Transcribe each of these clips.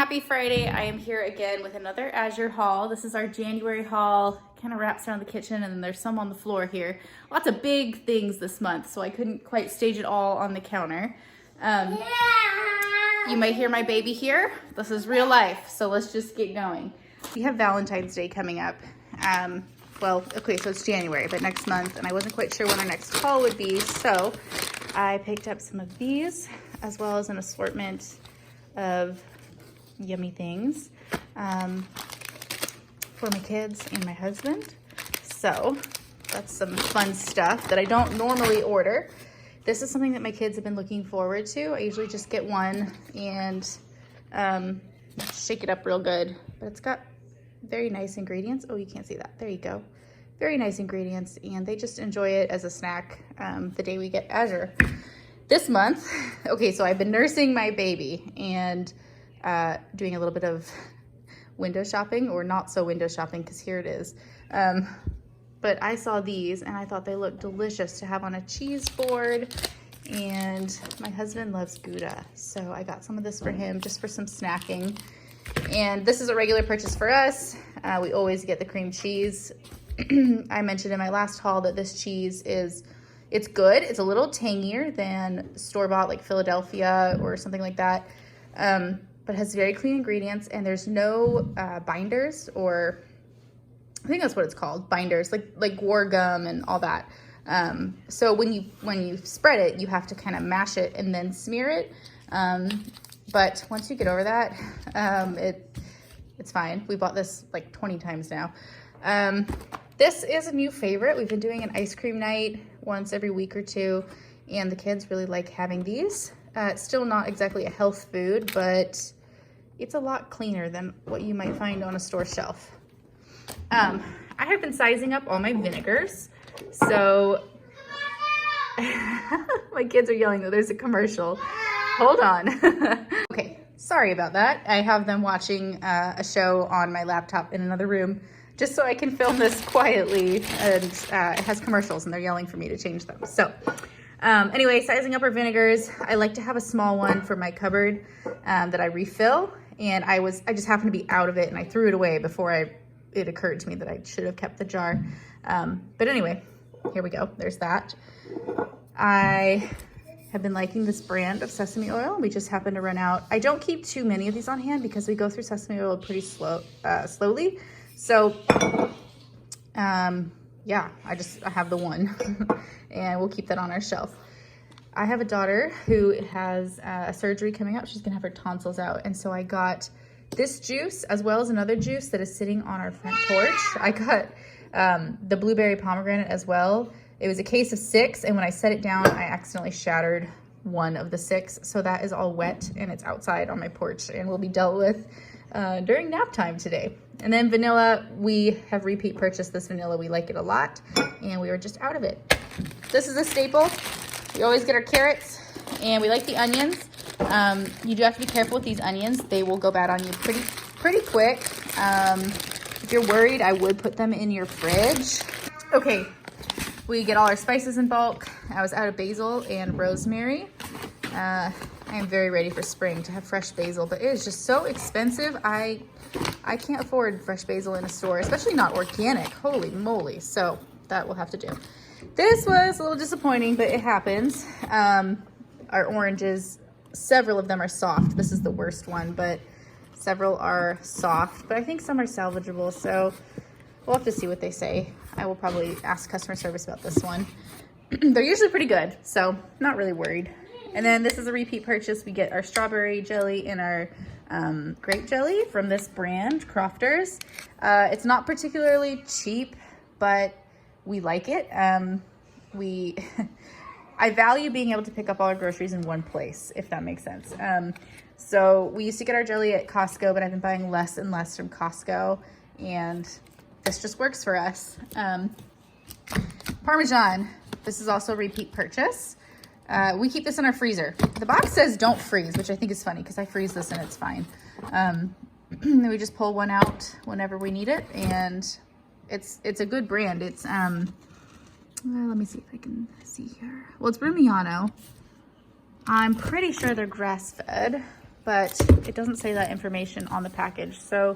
Happy Friday. I am here again with another Azure haul. This is our January haul. Kind of wraps around the kitchen, and then there's some on the floor here. Lots of big things this month, so I couldn't quite stage it all on the counter. You might hear my baby here. This is real life, so let's just get going. We have Valentine's Day coming up. Well, okay, so it's January, but next month, and I wasn't quite sure when our next haul would be, so I picked up some of these, as well as an assortment of yummy things for my kids and my husband. So that's some fun stuff that I don't normally order. This is something that my kids have been looking forward to. I usually just get one and shake it up real good, but it's got very nice ingredients. Oh, you can't see that. There you go. Very nice ingredients, and they just enjoy it as a snack the day we get Azure. This month, okay, so I've been nursing my baby and doing a little bit of window shopping, or not so window shopping, because here it is. But I saw these and I thought they looked delicious to have on a cheese board, and my husband loves Gouda, so I got some of this for him just for some snacking. And this is a regular purchase for us. We always get the cream cheese. I mentioned in my last haul that this cheese it's good. It's a little tangier than store-bought like Philadelphia or something like that. But it has very clean ingredients, and there's no binders, or I think that's what it's called, binders, like war gum and all that. So when you spread it, you have to kind of mash it and then smear it. But once you get over that, it's fine. We bought this like 20 times now. This is a new favorite. We've been doing an ice cream night once every week or two, and the kids really like having these. It's still not exactly a health food, but it's a lot cleaner than what you might find on a store shelf. I have been sizing up all my vinegars. So my kids are yelling that there's a commercial. Hold on. Okay, sorry about that. I have them watching a show on my laptop in another room, just so I can film this quietly, and it has commercials and they're yelling for me to change them. So anyway, sizing up our vinegars. I like to have a small one for my cupboard that I refill, and I just happened to be out of it, and I threw it away before it occurred to me that I should have kept the jar. But anyway, here we go. There's that. I have been liking this brand of sesame oil. We just happened to run out. I don't keep too many of these on hand because we go through sesame oil pretty slowly. So yeah, I have the one and we'll keep that on our shelf. I have a daughter who has a surgery coming up. She's gonna have her tonsils out. And so I got this juice as well as another juice that is sitting on our front porch. I got the blueberry pomegranate as well. It was a case of 6, and when I set it down, I accidentally shattered one of the 6. So that is all wet and it's outside on my porch and will be dealt with during nap time today. And then vanilla, we have repeat purchased this vanilla. We like it a lot, and we were just out of it. This is a staple. We always get our carrots, and we like the onions. You do have to be careful with these onions. They will go bad on you pretty quick. If you're worried, I would put them in your fridge. Okay, we get all our spices in bulk. I was out of basil and rosemary. I am very ready for spring to have fresh basil, but it is just so expensive. I can't afford fresh basil in a store, especially not organic. Holy moly. So that will have to do. This was a little disappointing, but it happens. Our oranges, several of them are soft. This is the worst one, but several are soft, but I think some are salvageable. So we'll have to see what they say. I will probably ask customer service about this one. They're usually pretty good, so not really worried. And then this is a repeat purchase. We get our strawberry jelly and our grape jelly from this brand, Crofters. It's not particularly cheap, but we like it. I value being able to pick up all our groceries in one place, if that makes sense. So we used to get our jelly at Costco, but I've been buying less and less from Costco, and this just works for us. Parmesan, this is also a repeat purchase. We keep this in our freezer. The box says don't freeze, which I think is funny because I freeze this and it's fine. Then we just pull one out whenever we need it, and it's a good brand. It's let me see if I can see here. Well, it's Rumiano. I'm pretty sure they're grass-fed, but it doesn't say that information on the package. So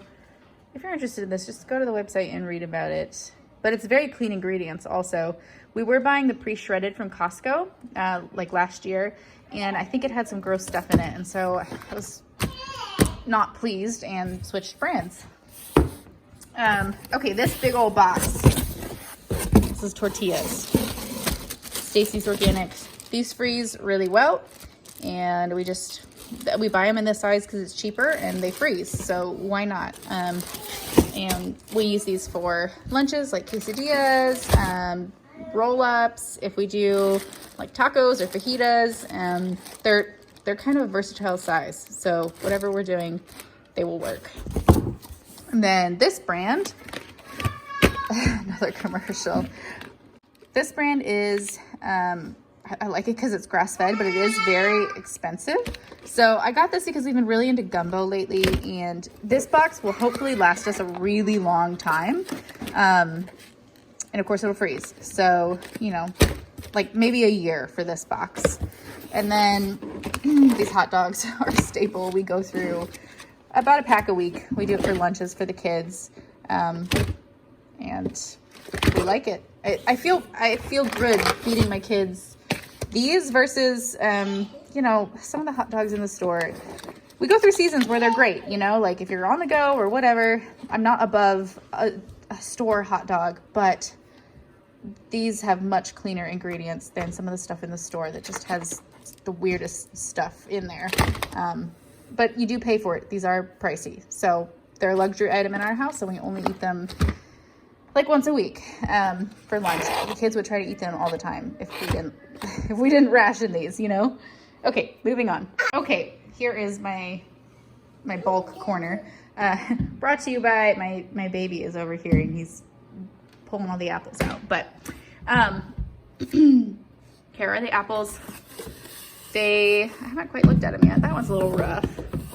if you're interested in this, just go to the website and read about it. But it's very clean ingredients also. We were buying the pre-shredded from Costco like last year, and I think it had some gross stuff in it. And so I was not pleased and switched brands. Okay, this big old box. This is tortillas. Stacy's Organic. These freeze really well, and we buy them in this size because it's cheaper and they freeze, so why not? And we use these for lunches like quesadillas, roll-ups, if we do like tacos or fajitas. They're kind of a versatile size, so whatever we're doing, they will work. And then this brand, another commercial. This brand is, I like it because it's grass-fed, but it is very expensive. So I got this because we've been really into gumbo lately, and this box will hopefully last us a really long time. And of course it'll freeze. So, you know, like maybe a year for this box. And then these hot dogs are a staple. We go through about a pack a week. We do it for lunches for the kids. And we like it. I feel good feeding my kids these versus, you know, some of the hot dogs in the store. We go through seasons where they're great, you know, like if you're on the go or whatever. I'm not above a store hot dog, but these have much cleaner ingredients than some of the stuff in the store that just has the weirdest stuff in there. But you do pay for it. These are pricey. So they're a luxury item in our house, and we only eat them like once a week for lunch. The kids would try to eat them all the time if we didn't ration these, you know? Okay, moving on. Okay, here is my bulk corner. Brought to you by my baby is over here, and he's pulling all the apples out. But here are the apples. I haven't quite looked at them yet. That one's a little rough.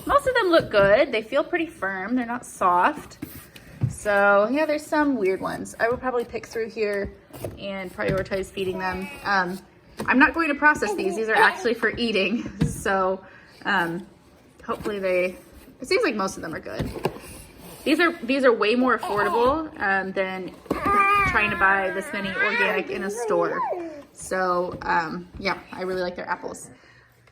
Most of them look good. They feel pretty firm. They're not soft. So yeah, there's some weird ones. I will probably pick through here and prioritize feeding them. I'm not going to process these. These are actually for eating. So hopefully it seems like most of them are good. These are way more affordable than trying to buy this many organic in a store. So yeah, I really like their apples.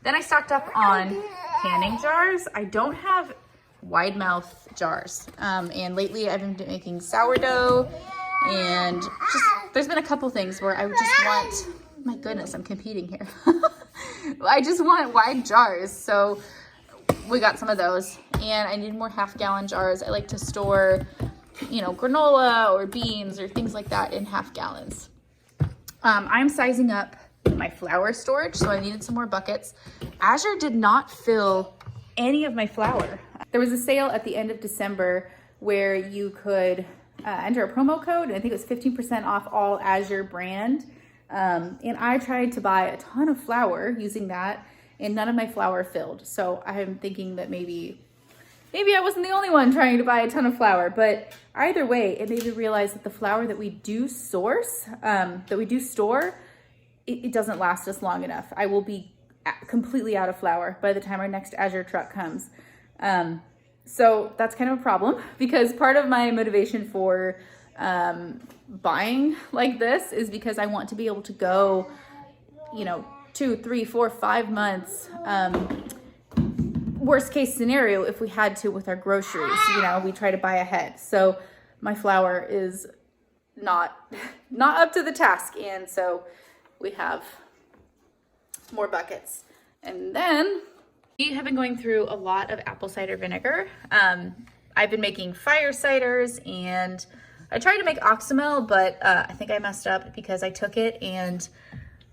Then I stocked up on canning jars. I don't have wide mouth jars. And lately I've been making sourdough, and just there's been a couple things where I just want, my goodness, I'm competing here. I just want wide jars. So we got some of those, and I need more half-gallon jars. I like to store, you know, granola or beans or things like that in half gallons. I'm sizing up my flour storage, so I needed some more buckets. Azure did not fill any of my flour. There was a sale at the end of December where you could enter a promo code, and I think it was 15% off all Azure brand. And I tried to buy a ton of flour using that, and none of my flour filled. So I'm thinking that maybe I wasn't the only one trying to buy a ton of flour, but either way, it made me realize that the flour that we do source, that we do store, it doesn't last us long enough. I will be completely out of flour by the time our next Azure truck comes. So that's kind of a problem, because part of my motivation for buying like this is because I want to be able to go, you know, 2, 3, 4, 5 months, worst case scenario, if we had to with our groceries, you know, we try to buy ahead. So my flour is not up to the task, and so we have more buckets. And then we have been going through a lot of apple cider vinegar. I've been making fire ciders, and I tried to make oxymel, but I think I messed up because I took it and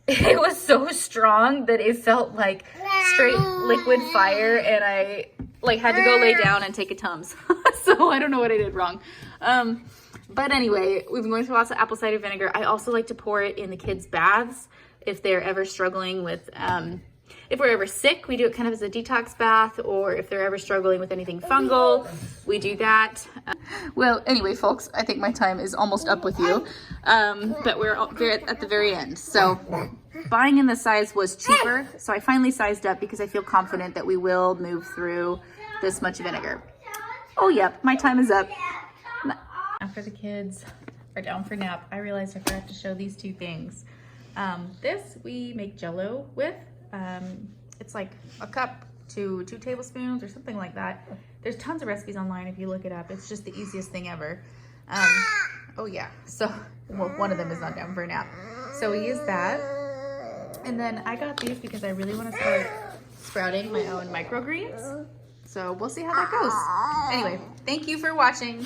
it was so strong that it felt like straight liquid fire, and I like had to go lay down and take a Tums. So I don't know what I did wrong. But anyway, we've been going through lots of apple cider vinegar. I also like to pour it in the kids' baths if they're ever struggling with, if we're ever sick, we do it kind of as a detox bath, or if they're ever struggling with anything fungal, we do that. Well, anyway, folks, I think my time is almost up with you, but we're at the very end. So buying in this size was cheaper, so I finally sized up because I feel confident that we will move through this much vinegar. Oh, yep, my time is up. After the kids are down for nap, I realized I forgot to show these two things. This we make Jell-O with. It's like a cup to 2 tablespoons or something like that. There's tons of recipes online if you look it up. It's just the easiest thing ever. Oh yeah, so well, one of them is not down for a nap. So we use that. And then I got these because I really want to start sprouting my own microgreens. So we'll see how that goes. Anyway, thank you for watching.